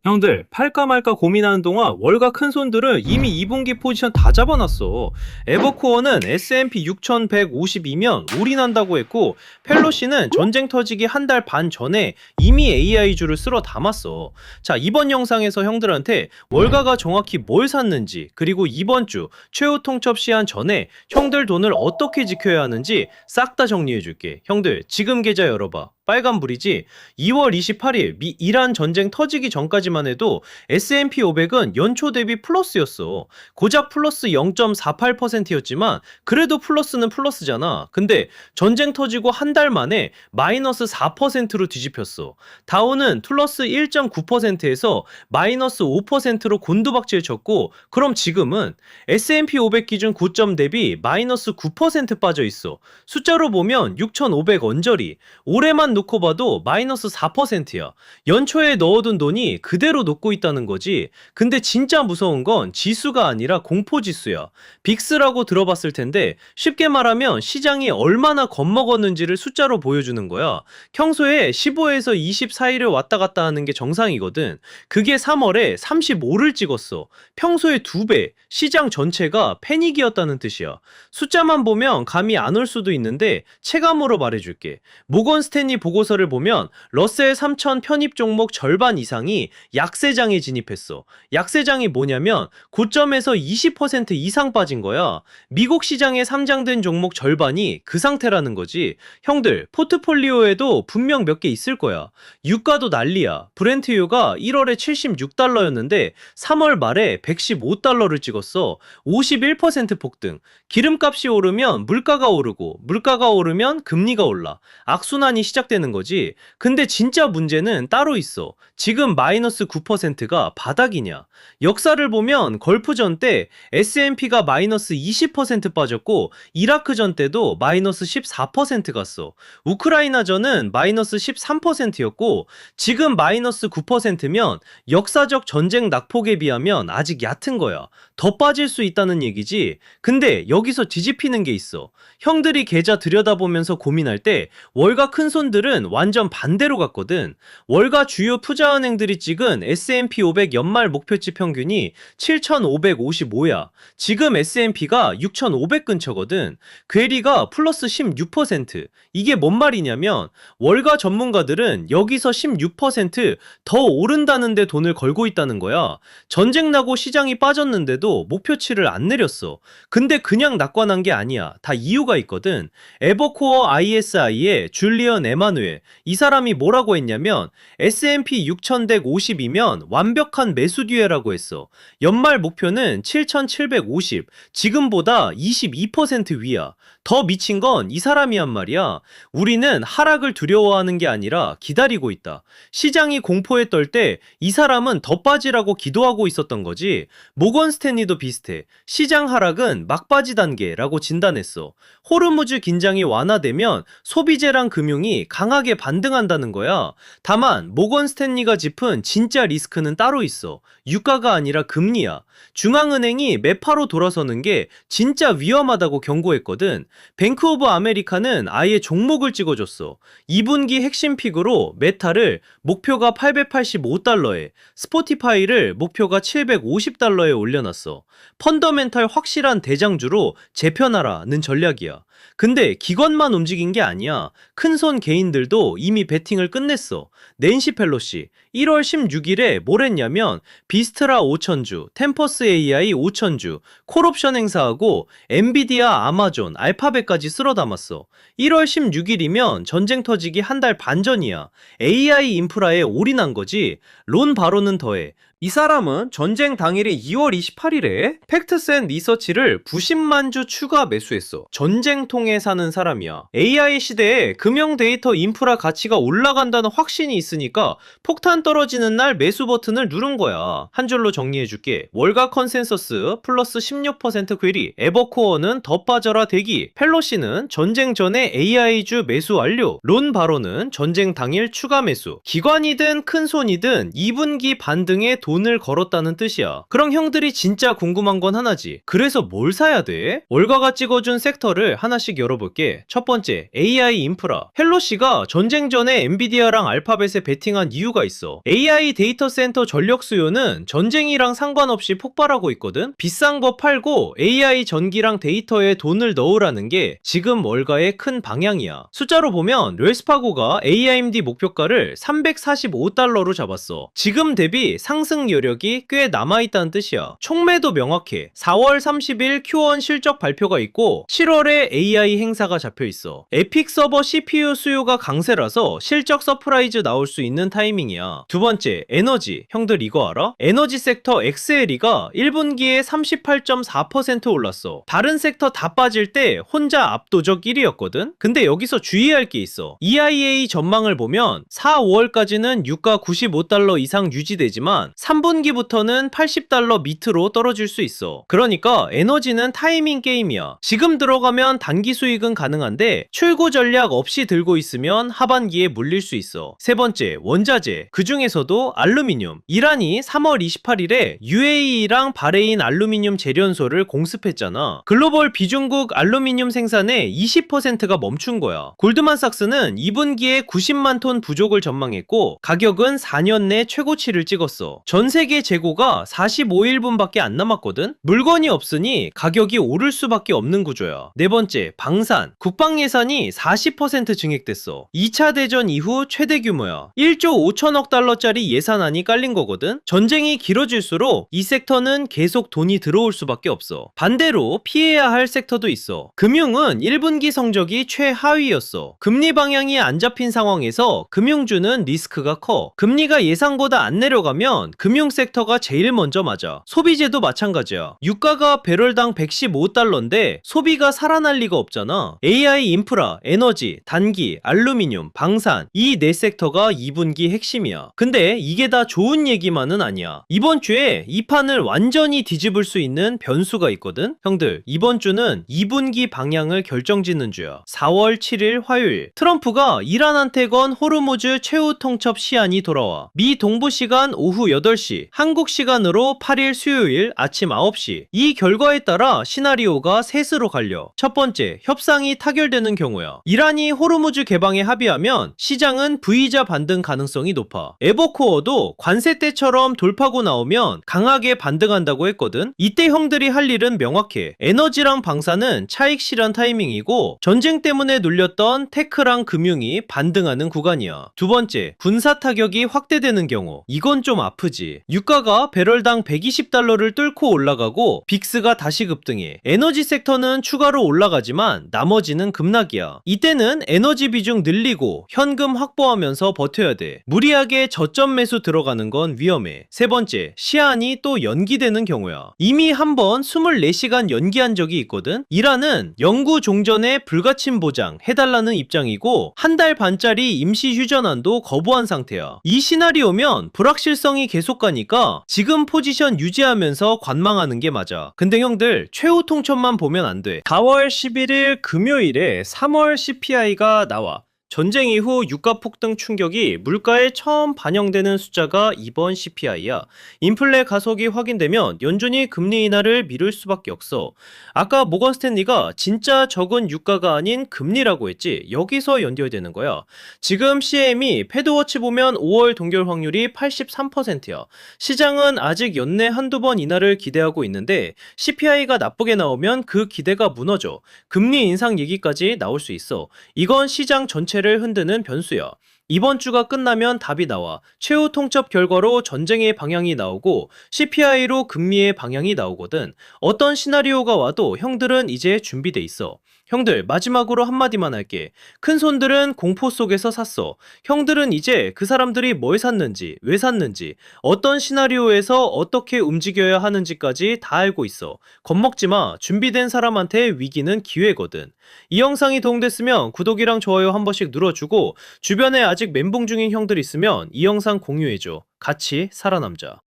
형들, 팔까 말까 고민하는 동안 월가 큰손들은 이미 2분기 포지션 다 잡아놨어. 에버코어는 S&P 6152면 올인한다고 했고, 펠로시는 전쟁 터지기 한 달 반 전에 이미 AI주를 쓸어 담았어. 자, 이번 영상에서 형들한테 월가가 정확히 뭘 샀는지, 그리고 이번 주 최후 통첩 시한 전에 형들 돈을 어떻게 지켜야 하는지 싹 다 정리해줄게. 형들, 지금 계좌 열어봐. 빨간불이지. 2월 28일 이란 전쟁 터지기 전까지만 해도 S&P 500은 연초 대비 플러스였어. 고작 플러스 0.48%였지만 그래도 플러스는 플러스잖아. 근데 전쟁 터지고 한 달 만에 마이너스 4%로 뒤집혔어. 다우는 플러스 1.9%에서 마이너스 5%로 곤두박질 쳤고, 그럼 지금은 S&P 500 기준 고점 대비 마이너스 9% 빠져 있어. 숫자로 보면 6,500 언저리. 올해만 놓고 봐도 마이너스 4%야. 연초에 넣어둔 돈이 그대로 녹고 있다는 거지. 근데 진짜 무서운 건 지수가 아니라 공포지수야. 빅스라고 들어봤을 텐데 쉽게 말하면 시장이 얼마나 겁먹었는지를 숫자로 보여주는 거야. 평소에 15에서 24일을 왔다 갔다 하는 게 정상이거든. 그게 3월에 35를 찍었어. 평소에 2배, 시장 전체가 패닉이었다는 뜻이야. 숫자만 보면 감이 안 올 수도 있는데 체감으로 말해줄게. 모건 스탠리 보고서를 보면 러셀 3000 편입 종목 절반 이상이 약세장에 진입했어. 약세장이 뭐냐면 고점에서 20% 이상 빠진 거야. 미국 시장에 상장된 종목 절반이 그 상태라는 거지. 형들, 포트폴리오에도 분명 몇 개 있을 거야. 유가도 난리야. 브렌트유가 1월에 76달러였는데 3월 말에 115달러를 찍었어. 51% 폭등. 기름값이 오르면 물가가 오르고, 물가가 오르면 금리가 올라. 악순환이 시작되는 거지. 근데 진짜 문제는 따로 있어. 지금 마이너스 9%가 바닥이냐. 역사를 보면 걸프전 때 S&P가 마이너스 20% 빠졌고, 이라크전 때도 마이너스 14% 갔어. 우크라이나전은 마이너스 13%였고 지금 마이너스 9%면 역사적 전쟁 낙폭에 비하면 아직 얕은 거야. 더 빠질 수 있다는 얘기지. 근데 여기서 뒤집히는 게 있어. 형들이 계좌 들여다보면서 고민할 때 월가 큰손들은 완전 반대로 갔거든. 월가 주요 투자은행들이 찍은 S&P 500 연말 목표치 평균이 7,555야. 지금 S&P가 6,500 근처거든. 괴리가 플러스 16%. 이게 뭔 말이냐면 월가 전문가들은 여기서 16% 더 오른다는데 돈을 걸고 있다는 거야. 전쟁 나고 시장이 빠졌는데도 목표치를 안 내렸어. 근데 그냥 낙관한 게 아니야. 다 이유가 있거든. 에버코어 ISI의 줄리언 에마누엘, 이 사람이 뭐라고 했냐면 S&P 6150이면 완벽한 매수 기회라고 했어. 연말 목표는 7750, 지금보다 22% 위야. 더 미친 건 이 사람이 한 말이야. 우리는 하락을 두려워하는 게 아니라 기다리고 있다. 시장이 공포에 떨 때 이 사람은 더 빠지라고 기도하고 있었던 거지. 모건 스탠리도 비슷해. 시장 하락은 막바지 단계라고 진단했어. 호르무즈 긴장이 완화되면 소비재랑 금융이 강하게 반등한다는 거야. 다만 모건 스탠리가 짚은 진짜 리스크는 따로 있어. 유가가 아니라 금리야. 중앙은행이 매파로 돌아서는 게 진짜 위험하다고 경고했거든. 뱅크 오브 아메리카는 아예 종목을 찍어줬어. 2분기 핵심 픽으로 메타를 목표가 885달러에, 스포티파이를 목표가 750달러에 올려놨어. 펀더멘탈 확실한 대장주로 재편하라는 전략이야. 근데 기관만 움직인 게 아니야. 큰손 개인들도 이미 베팅을 끝냈어. 낸시 펠로시 1월 16일에 뭘 했냐면 비스트라 5천주, 템퍼스 AI 5천주, 콜옵션 행사하고 엔비디아, 아마존, 알파벳까지 쓸어 담았어. 1월 16일이면 전쟁 터지기 한 달 반 전이야. AI 인프라에 올인한 거지. 론 바로는 더해. 이 사람은 전쟁 당일인 2월 28일에 팩트센 리서치를 90만 주 추가 매수했어. 전쟁통에 사는 사람이야. AI 시대에 금형 데이터 인프라 가치가 올라간다는 확신이 있으니까 폭탄 떨어지는 날 매수 버튼을 누른 거야. 한 줄로 정리해줄게. 월가 컨센서스 플러스 16% 괴리, 에버코어는 더 빠져라 대기, 펠로시는 전쟁 전에 AI주 매수 완료, 론 바로는 전쟁 당일 추가 매수. 기관이든 큰손이든 2분기 반등에 돈을 걸었다는 뜻이야. 그럼 형들이 진짜 궁금한 건 하나지. 그래서 뭘 사야 돼? 월가가 찍어준 섹터를 하나씩 열어볼게. 첫 번째, AI 인프라. 펠로시가 전쟁 전에 엔비디아랑 알파벳에 베팅한 이유가 있어. 있어. AI 데이터 센터 전력 수요는 전쟁이랑 상관없이 폭발하고 있거든. 비싼 거 팔고 AI 전기랑 데이터에 돈을 넣으라는 게 지금 월가의 큰 방향이야. 숫자로 보면 웰스파고가 AIMD 목표가를 $345로 잡았어. 지금 대비 상승 여력이 꽤 남아있다는 뜻이야. 총매도 명확해. 4월 30일 Q1 실적 발표가 있고 7월에 AI 행사가 잡혀있어. 에픽 서버 CPU 수요가 강세라서 실적 서프라이즈 나올 수 있는 타이밍이야. 두 번째, 에너지. 형들 이거 알아? 에너지 섹터 XLE가 1분기에 38.4% 올랐어. 다른 섹터 다 빠질 때 혼자 압도적 1위였거든? 근데 여기서 주의할 게 있어. EIA 전망을 보면 4, 5월까지는 유가 $95 이상 유지되지만 3분기부터는 $80 밑으로 떨어질 수 있어. 그러니까 에너지는 타이밍 게임이야. 지금 들어가면 단기 수익은 가능한데 출구 전략 없이 들고 있으면 하반기에 물릴 수 있어. 세 번째, 원자재. 그 중에서도 알루미늄. 이란이 3월 28일에 UAE랑 바레인 알루미늄 재련소를 공습했잖아. 글로벌 비중국 알루미늄 생산의 20%가 멈춘 거야. 골드만삭스는 2분기에 90만 톤 부족을 전망했고 가격은 4년 내 최고치를 찍었어. 전 세계 재고가 45일분밖에 안 남았거든? 물건이 없으니 가격이 오를 수밖에 없는 구조야. 네 번째, 방산. 국방 예산이 40% 증액됐어. 2차 대전 이후 최대 규모야. 1조 5천억 달러짜리 예산안이 깔린 거거든? 전쟁이 길어질수록 이 섹터는 계속 돈이 들어올 수밖에 없어. 반대로 피해야 할 섹터도 있어. 금융은 1분기 성적이 최하위였어. 금리 방향이 안 잡힌 상황에서 금융주는 리스크가 커. 금리가 예상보다 안 내려가면 금융 섹터가 제일 먼저 맞아. 소비재도 마찬가지야. 유가가 배럴당 $115인데 소비가 살아날 리가 없잖아. AI 인프라, 에너지, 단기, 알루미늄, 방산 이 네 섹터가 2분기 핵심이야. 근데 이게 다 좋은 얘기만은 아니야. 이번 주에 이 판을 완전히 뒤집을 수 있는 변수가 있거든? 형들, 이번 주는 2분기 방향을 결정짓는 주야. 4월 7일 화요일, 트럼프가 이란한테 건 호르무즈 최후 통첩 시한이 돌아와. 미 동부 시간 오후 8시, 한국 시간으로 8일 수요일 아침 9시. 이 결과에 따라 시나리오가 셋으로 갈려. 첫 번째, 협상이 타결되는 경우야. 이란이 호르무즈 개방에 합의하면 시장은 V자 반등 가능성이 높아. 에버코어도 관세 때처럼 돌파고 나오면 강하게 반등한다고 했거든. 이때 형들이 할 일은 명확해. 에너지랑 방사는 차익 실현 타이밍이고 전쟁 때문에 눌렸던 테크랑 금융이 반등하는 구간이야. 두 번째, 군사 타격이 확대되는 경우. 이건 좀 아프지. 유가가 배럴당 $120를 뚫고 올라가고 빅스가 다시 급등해. 에너지 섹터는 추가로 올라가지만 나머지는 급락이야. 이때는 에너지 비중 늘리고 현금 확보하면서 버텨야 돼. 무리하게 저점 매수 들어가는 건 위험해. 세 번째, 시한이 또 연기되는 경우야. 이미 한번 24시간 연기한 적이 있거든? 이란은 영구 종전의 불가침 보장 해달라는 입장이고 한 달 반짜리 임시 휴전안도 거부한 상태야. 이 시나리오면 불확실성이 계속 가니까 지금 포지션 유지하면서 관망하는 게 맞아. 근데 형들, 최후 통첩만 보면 안 돼. 4월 11일 금요일에 3월 CPI가 나와. 전쟁 이후 유가 폭등 충격이 물가에 처음 반영되는 숫자가 이번 CPI야. 인플레 가속이 확인되면 연준이 금리 인하를 미룰 수밖에 없어. 아까 모건 스탠리가 진짜 적은 유가가 아닌 금리라고 했지. 여기서 연결 되는 거야. 지금 CM이 패드워치 보면 5월 동결 확률이 83%야. 시장은 아직 연내 한두 번 인하를 기대하고 있는데 CPI가 나쁘게 나오면 그 기대가 무너져. 금리 인상 얘기까지 나올 수 있어. 이건 시장 전체를 흔드는 변수야. 이번 주가 끝나면 답이 나와. 최후 통첩 결과로 전쟁의 방향이 나오고 CPI로 금리의 방향이 나오거든. 어떤 시나리오가 와도 형들은 이제 준비돼 있어. 형들, 마지막으로 한마디만 할게. 큰 손들은 공포 속에서 샀어. 형들은 이제 그 사람들이 뭘 샀는지, 왜 샀는지, 어떤 시나리오에서 어떻게 움직여야 하는지까지 다 알고 있어. 겁먹지 마. 준비된 사람한테 위기는 기회거든. 이 영상이 도움됐으면 구독이랑 좋아요 한 번씩 눌러주고 주변에 아직 멘붕 중인 형들 있으면 이 영상 공유해줘. 같이 살아남자.